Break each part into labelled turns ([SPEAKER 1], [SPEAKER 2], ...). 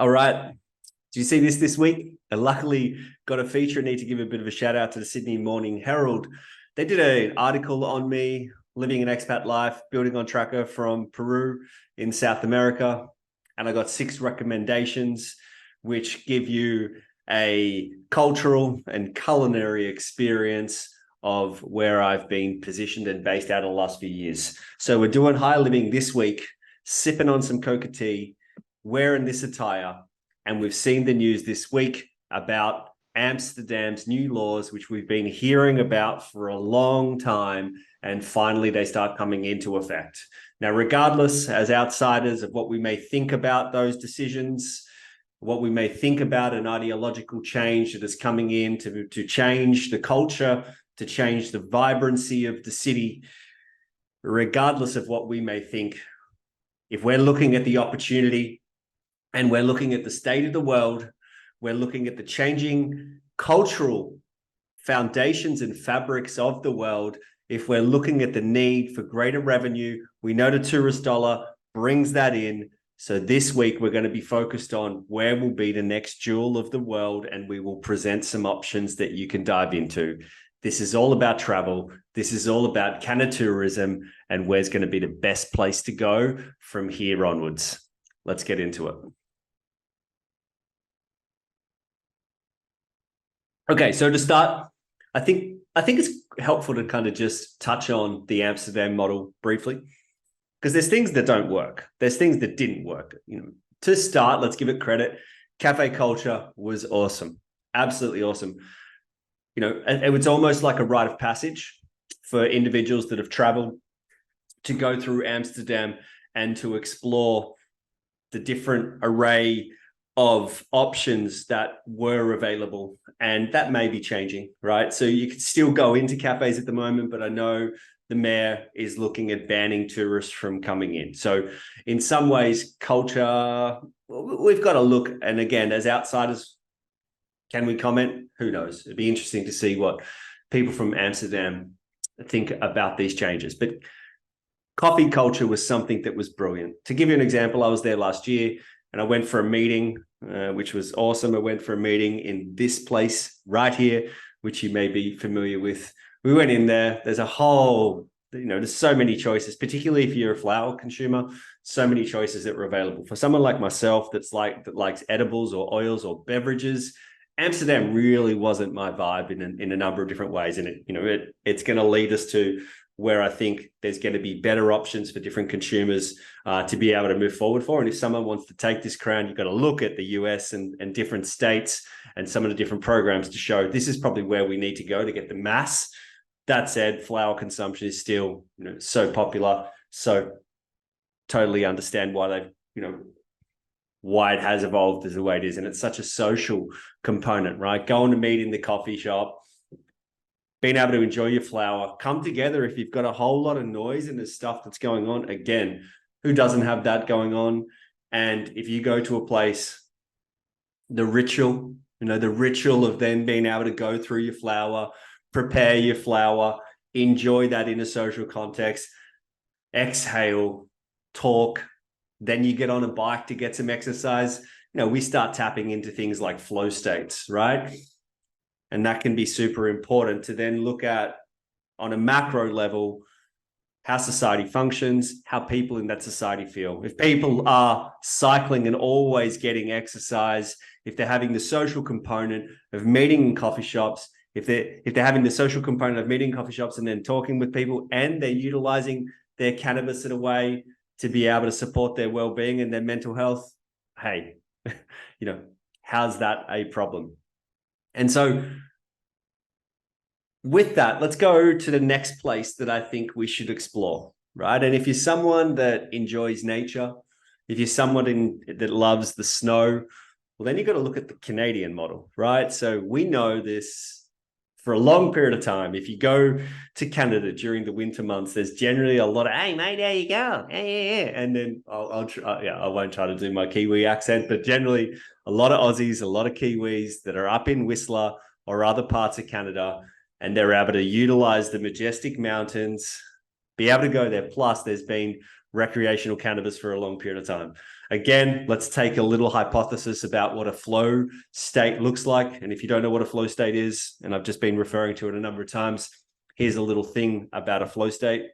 [SPEAKER 1] All right. Do you see this week? I luckily got a feature. I need to give a bit of a shout out to the Sydney Morning Herald. They did an article on me living an expat life, building on tracker from Peru in South America. And I got 6 recommendations, which give you a cultural and culinary experience of where I've been positioned and based out in the last few years. So we're doing high living this week, sipping on some coca tea, wearing this attire. And we've seen the news this week about Amsterdam's new laws, which we've been hearing about for a long time. And finally, they start coming into effect. Now, regardless, as outsiders, of what we may think about those decisions, what we may think about an ideological change that is coming in to change the culture, to change the vibrancy of the city, regardless of what we may think, if we're looking at the opportunity and we're looking at the state of the world, we're looking at the changing cultural foundations and fabrics of the world, if we're looking at the need for greater revenue, we know the tourist dollar brings that in. So this week, we're going to be focused on where will be the next jewel of the world, and we will present some options that you can dive into. This is all about travel. This is all about Canada tourism and where's going to be the best place to go from here onwards. Let's get into it. Okay, so to start, I think it's helpful to kind of just touch on the Amsterdam model briefly, because there's things that don't work. There's things that didn't work. To start, let's give it credit. Cafe culture was awesome, absolutely awesome. It was almost like a rite of passage for individuals that have traveled to go through Amsterdam and to explore the different array of options that were available. And that may be changing, right? So you can still go into cafes at the moment, but I know the mayor is looking at banning tourists from coming in. So in some ways, culture, we've got to look. And again, as outsiders, can we comment? Who knows? It'd be interesting to see what people from Amsterdam think about these changes. But coffee culture was something that was brilliant. To give you an example, I was there last year and I went for a meeting, which was awesome. I went for a meeting in this place right here, which you may be familiar with. We went in there. There's a whole, there's so many choices, particularly if you're a flower consumer, so many choices that were available. For someone like myself that likes edibles or oils or beverages, Amsterdam really wasn't my vibe in a number of different ways. And it's going to lead us to where I think there's going to be better options for different consumers to be able to move forward for. And if someone wants to take this crown, you've got to look at the US and different states and some of the different programs to show this is probably where we need to go to get the mass. That said, flower consumption is still so popular. So totally understand why they've, why it has evolved as the way it is. And it's such a social component, right? Going to meet in the coffee shop, being able to enjoy your flower, come together. If you've got a whole lot of noise and there's stuff that's going on, again, who doesn't have that going on? And if you go to a place, the ritual of then being able to go through your flower, prepare your flower, enjoy that in a social context, exhale, talk, then you get on a bike to get some exercise. We start tapping into things like flow states, right? And that can be super important to then look at on a macro level, how society functions, how people in that society feel. If people are cycling and always getting exercise, if they're having the social component of meeting in coffee shops, if they're having the social component of meeting in coffee shops and then talking with people, and they're utilizing their cannabis in a way to be able to support their well-being and their mental health, hey, how's that a problem? And so with that, let's go to the next place that I think we should explore, right? And if you're someone that enjoys nature, if you're someone that loves the snow, well, then you've got to look at the Canadian model, right? So we know this for a long period of time. If you go to Canada during the winter months, there's generally a lot of, hey, mate, there you go. Yeah. And then I'll try, I won't try to do my Kiwi accent, but generally a lot of Aussies, a lot of Kiwis that are up in Whistler or other parts of Canada, and they're able to utilize the majestic mountains, be able to go there. Plus, there's been recreational cannabis for a long period of time. Again, let's take a little hypothesis about what a flow state looks like. And if you don't know what a flow state is, and I've just been referring to it a number of times, here's a little thing about a flow state.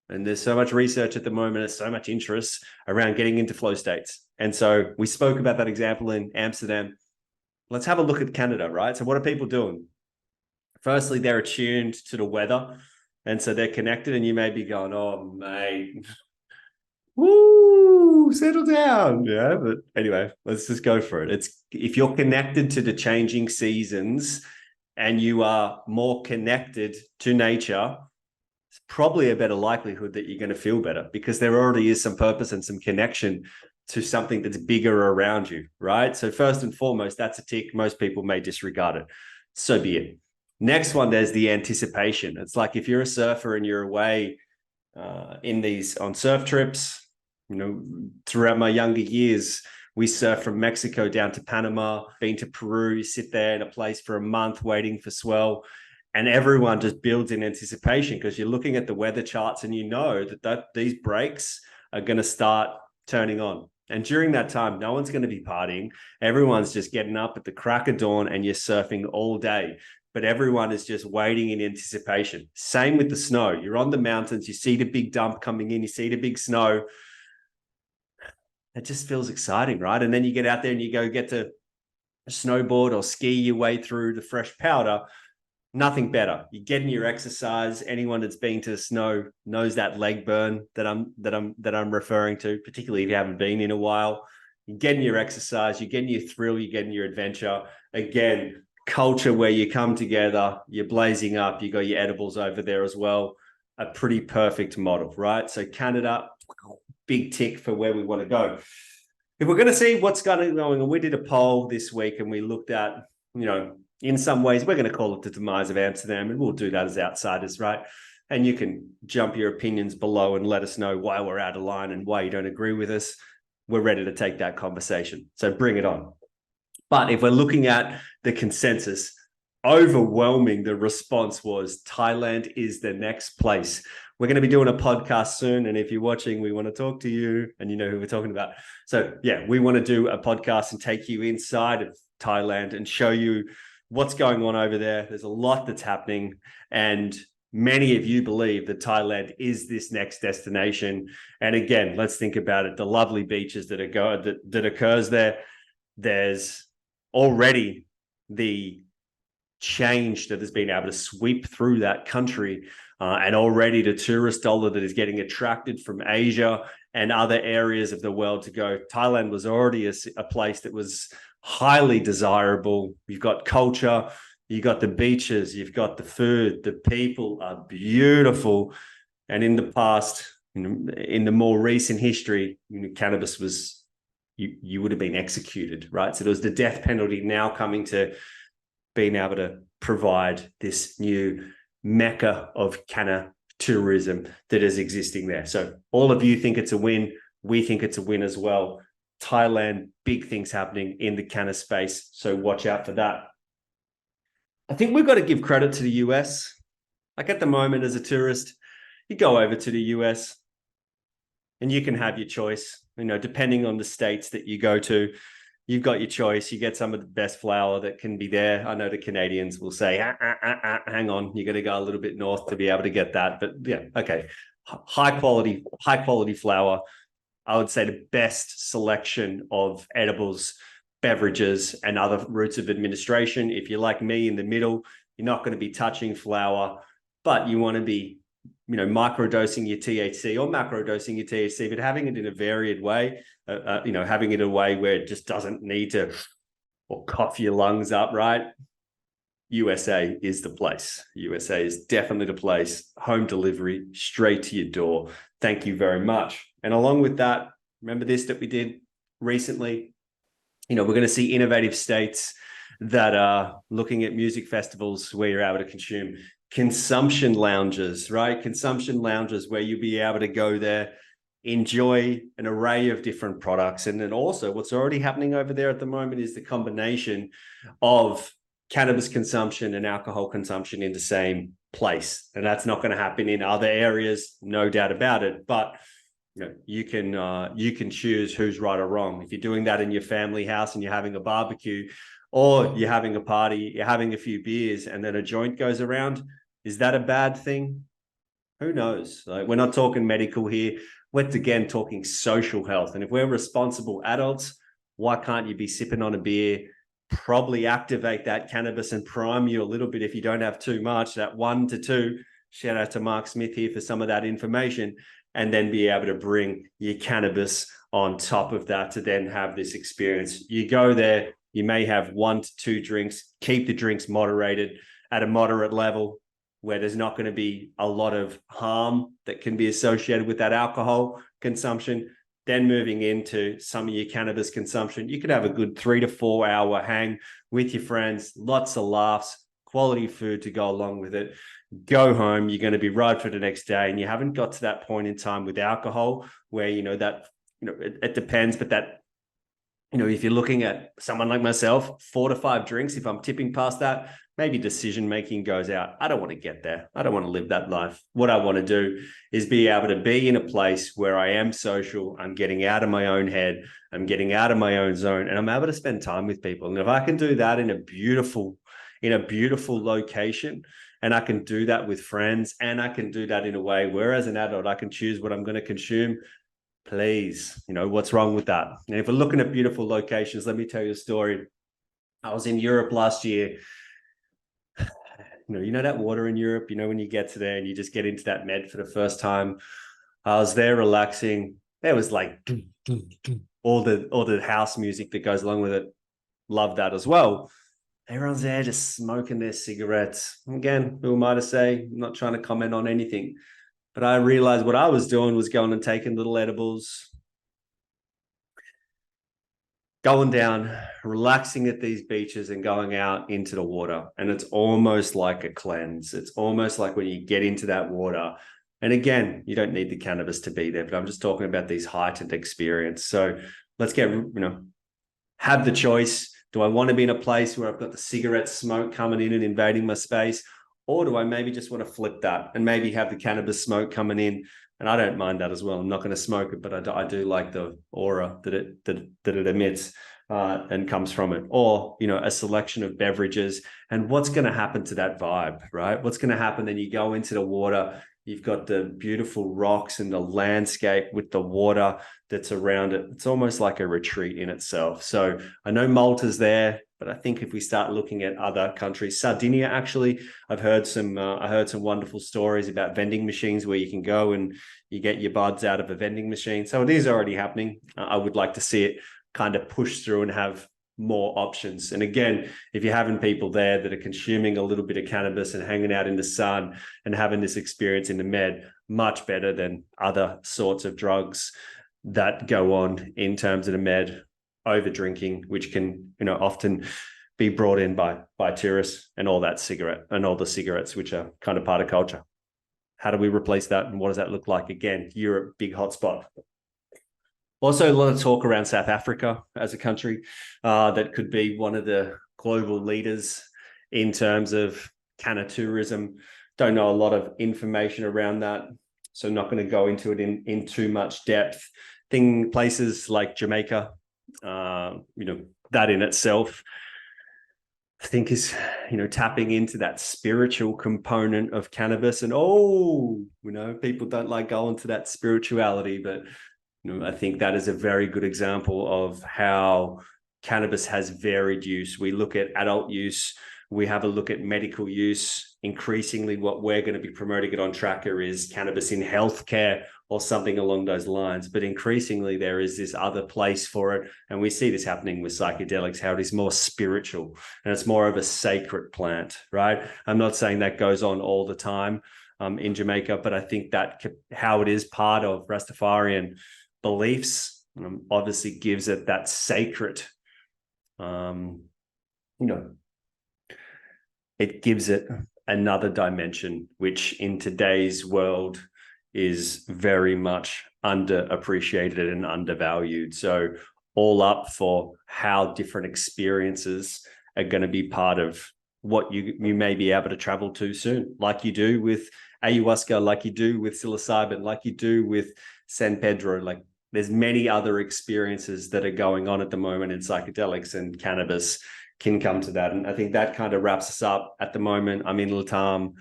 [SPEAKER 1] And there's so much research at the moment, there's so much interest around getting into flow states. And so we spoke about that example in Amsterdam. Let's have a look at Canada, right? So what are people doing? Firstly, they're attuned to the weather. And so they're connected, and you may be going, oh, mate, woo, settle down. Yeah. But anyway, let's just go for it. It's if you're connected to the changing seasons and you are more connected to nature, it's probably a better likelihood that you're going to feel better, because there already is some purpose and some connection to something that's bigger around you, right? So first and foremost, that's a tick. Most people may disregard it. So be it. Next one, there's the anticipation. It's like if you're a surfer and you're away on surf trips, throughout my younger years, we surfed from Mexico down to Panama, been to Peru, you sit there in a place for a month waiting for swell. And everyone just builds in anticipation because you're looking at the weather charts and you know that these breaks are going to start turning on. And during that time, no one's going to be partying. Everyone's just getting up at the crack of dawn and you're surfing all day. But everyone is just waiting in anticipation. Same with the snow. You're on the mountains, you see the big dump coming in, you see the big snow. It just feels exciting, right? And then you get out there and you go get to snowboard or ski your way through the fresh powder. Nothing better. You're getting your exercise. Anyone that's been to the snow knows that leg burn that I'm referring to, particularly if you haven't been in a while. You're getting your exercise, you're getting your thrill, you're getting your adventure. Again, culture where you come together, you're blazing up, you got your edibles over there as well. A pretty perfect model, right? So Canada, big tick for where we want to go. If we're going to see what's going on, and we did a poll this week and we looked at, in some ways, we're going to call it the demise of Amsterdam, and we'll do that as outsiders, right? And you can jump your opinions below and let us know why we're out of line and why you don't agree with us. We're ready to take that conversation. So bring it on. But if we're looking at the consensus, overwhelming, the response was Thailand is the next place. We're going to be doing a podcast soon. And if you're watching, we want to talk to you and you know who we're talking about. So yeah, we want to do a podcast and take you inside of Thailand and show you what's going on over there. There's a lot that's happening. And many of you believe that Thailand is this next destination. And again, let's think about it. The lovely beaches that occurs there. There's already the change that has been able to sweep through that country, and already the tourist dollar that is getting attracted from Asia and other areas of the world to go. Thailand was already a place that was highly desirable. You've got culture, you've got the beaches, you've got the food, the people are beautiful. And in the past, in the more recent history, cannabis was, you would have been executed, right? So there was the death penalty, now coming to being able to provide this new mecca of canna tourism that is existing there. So all of you think it's a win. We think it's a win as well. Thailand, big things happening in the canna space. So watch out for that. I think we've got to give credit to the US. Like at the moment, as a tourist, you go over to the US and you can have your choice, depending on the states that you go to. You've got your choice. You get some of the best flower that can be there. I know the Canadians will say, hang on, you're going to go a little bit north to be able to get that. But yeah, okay. High quality flower. I would say the best selection of edibles, beverages, and other routes of administration. If you're like me in the middle, you're not going to be touching flower, but you want to be, microdosing your THC or macrodosing your THC, but having it in a varied way, having it in a way where it just doesn't need to or cough your lungs up, right? USA is the place. USA is definitely the place. Home delivery, straight to your door. Thank you very much. And along with that, remember this that we did recently? We're going to see innovative states that are looking at music festivals where you're able to consume consumption lounges, right? Consumption lounges where you'll be able to go there, enjoy an array of different products. And then also what's already happening over there at the moment is the combination of cannabis consumption and alcohol consumption in the same place. And that's not going to happen in other areas, no doubt about it. But you can choose who's right or wrong. If you're doing that in your family house and you're having a barbecue, or you're having a party, you're having a few beers, and then a joint goes around, is that a bad thing? Who knows? Like, we're not talking medical here. We're again talking social health. And if we're responsible adults, why can't you be sipping on a beer, probably activate that cannabis and prime you a little bit if you don't have too much, that 1 to 2. Shout out to Mark Smith here for some of that information, and then be able to bring your cannabis on top of that to then have this experience. You go there, you may have 1 to 2 drinks, keep the drinks moderated at a moderate level where there's not going to be a lot of harm that can be associated with that alcohol consumption. Then moving into some of your cannabis consumption, you could have a good 3 to 4 hour hang with your friends, lots of laughs, quality food to go along with it. Go home, you're going to be right for the next day, and you haven't got to that point in time with alcohol where it depends, but that if you're looking at someone like myself, 4 to 5 drinks, if I'm tipping past that, maybe decision making goes out. I don't want to get there. I don't want to live that life. What I want to do is be able to be in a place where I am social. I'm getting out of my own head. I'm getting out of my own zone, and I'm able to spend time with people. And if I can do that in a beautiful location, and I can do that with friends, and I can do that in a way where as an adult, I can choose what I'm going to consume, please, what's wrong with that? And if we're looking at beautiful locations, let me tell you a story. I was in Europe last year. That water in Europe, when you get to there and you just get into that med for the first time. I was there relaxing. There was like all the house music that goes along with it. Love that as well. Everyone's there just smoking their cigarettes. Again, who am I to say? I'm not trying to comment on anything. But I realized what I was doing was going and taking little edibles, going down, relaxing at these beaches and going out into the water. And it's almost like a cleanse. It's almost like when you get into that water. And again, you don't need the cannabis to be there, but I'm just talking about these heightened experience. So let's have the choice. Do I want to be in a place where I've got the cigarette smoke coming in and invading my space? Or do I maybe just want to flip that and maybe have the cannabis smoke coming in? And I don't mind that as well. I'm not going to smoke it, but I do like the aura that it emits and comes from it. Or, a selection of beverages. And what's going to happen to that vibe, right? What's going to happen? Then you go into the water. You've got the beautiful rocks and the landscape with the water that's around it. It's almost like a retreat in itself. So I know Malta's there, but I think if we start looking at other countries, Sardinia, actually, I heard some wonderful stories about vending machines where you can go and you get your buds out of a vending machine. So it is already happening. I would like to see it kind of push through and have more options. And again, if you're having people there that are consuming a little bit of cannabis and hanging out in the sun and having this experience in the med, much better than other sorts of drugs that go on in terms of the med, over drinking, which can, often be brought in by tourists and all that cigarette and all the cigarettes, which are kind of part of culture. How do we replace that? And what does that look like? Again, Europe, big hotspot. Also, a lot of talk around South Africa as a country that could be one of the global leaders in terms of canna tourism. Don't know a lot of information around that, so not going to go into it in too much depth. Places like Jamaica, that in itself, I think is, tapping into that spiritual component of cannabis. And people don't like going to that spirituality, but I think that is a very good example of how cannabis has varied use. We look at adult use, we have a look at medical use. Increasingly, what we're going to be promoting it on Tracker is cannabis in healthcare or something along those lines. But increasingly, there is this other place for it. And we see this happening with psychedelics, how it is more spiritual and it's more of a sacred plant, right? I'm not saying that goes on all the time in Jamaica, but I think that how it is part of Rastafarian beliefs obviously gives it that sacred, it gives it another dimension, which in today's world is very much underappreciated and undervalued. So all up for how different experiences are going to be part of what you may be able to travel to soon, like you do with ayahuasca, like you do with psilocybin, like you do with San Pedro. Like there's many other experiences that are going on at the moment in psychedelics, and cannabis can come to that. And I think that kind of wraps us up at the moment. I'm in LATAM.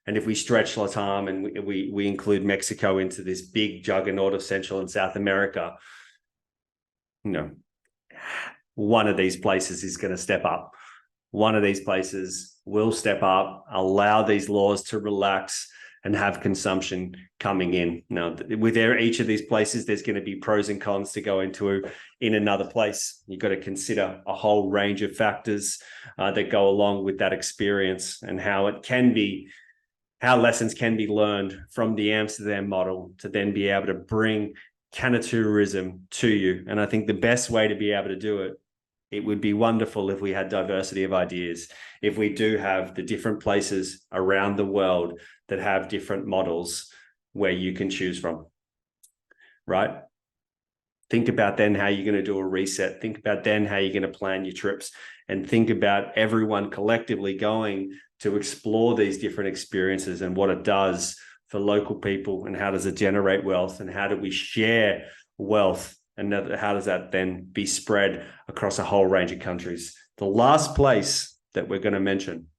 [SPEAKER 1] And if we stretch LATAM and we include Mexico into this big juggernaut of Central and South America, one of these places is going to step up. One of these places will step up, allow these laws to relax, and have consumption coming in. Now, with each of these places, there's going to be pros and cons to go into in another place. You've got to consider a whole range of factors that go along with that experience, and how lessons can be learned from the Amsterdam model to then be able to bring cannatourism to you. And I think the best way to be able to do it would be wonderful if we had diversity of ideas, if we do have the different places around the world that have different models where you can choose from, right? Think about then how you're going to do a reset. Think about then how you're going to plan your trips, and think about everyone collectively going to explore these different experiences and what it does for local people, and how does it generate wealth, and how do we share wealth, and how does that then be spread across a whole range of countries. The last place that we're going to mention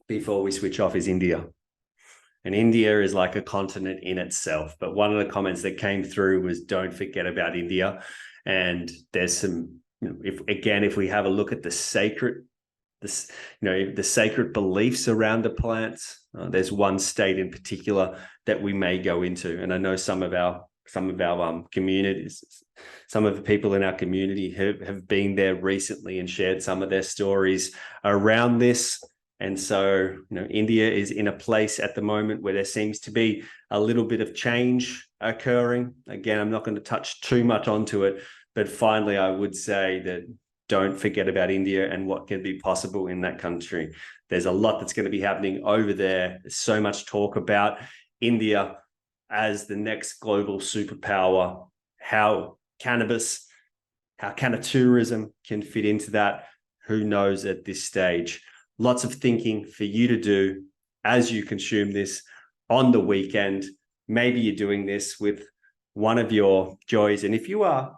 [SPEAKER 1] before we switch off is India. And India is like a continent in itself. But one of the comments that came through was, don't forget about India. And there's some, if we have a look at the sacred beliefs around the plants, there's one state in particular that we may go into. And I know some of our communities, some of the people in our community have been there recently and shared some of their stories around this. And so, India is in a place at the moment where there seems to be a little bit of change occurring. Again, I'm not going to touch too much onto it, but finally, I would say that don't forget about India and what can be possible in that country. There's a lot that's going to be happening over there. There's so much talk about India as the next global superpower, how cannatourism can fit into that. Who knows at this stage? Lots of thinking for you to do as you consume this on the weekend. Maybe you're doing this with one of your joys. And if you are,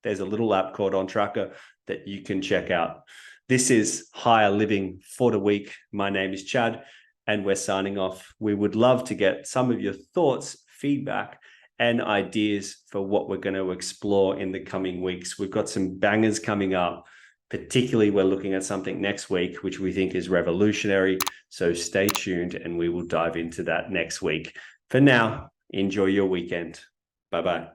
[SPEAKER 1] there's a little app called On Tracker that you can check out. This is Higher Living for the Week. My name is Chad, and we're signing off. We would love to get some of your thoughts, feedback, and ideas for what we're going to explore in the coming weeks. We've got some bangers coming up. Particularly, we're looking at something next week, which we think is revolutionary. So stay tuned and we will dive into that next week. For now, enjoy your weekend. Bye-bye.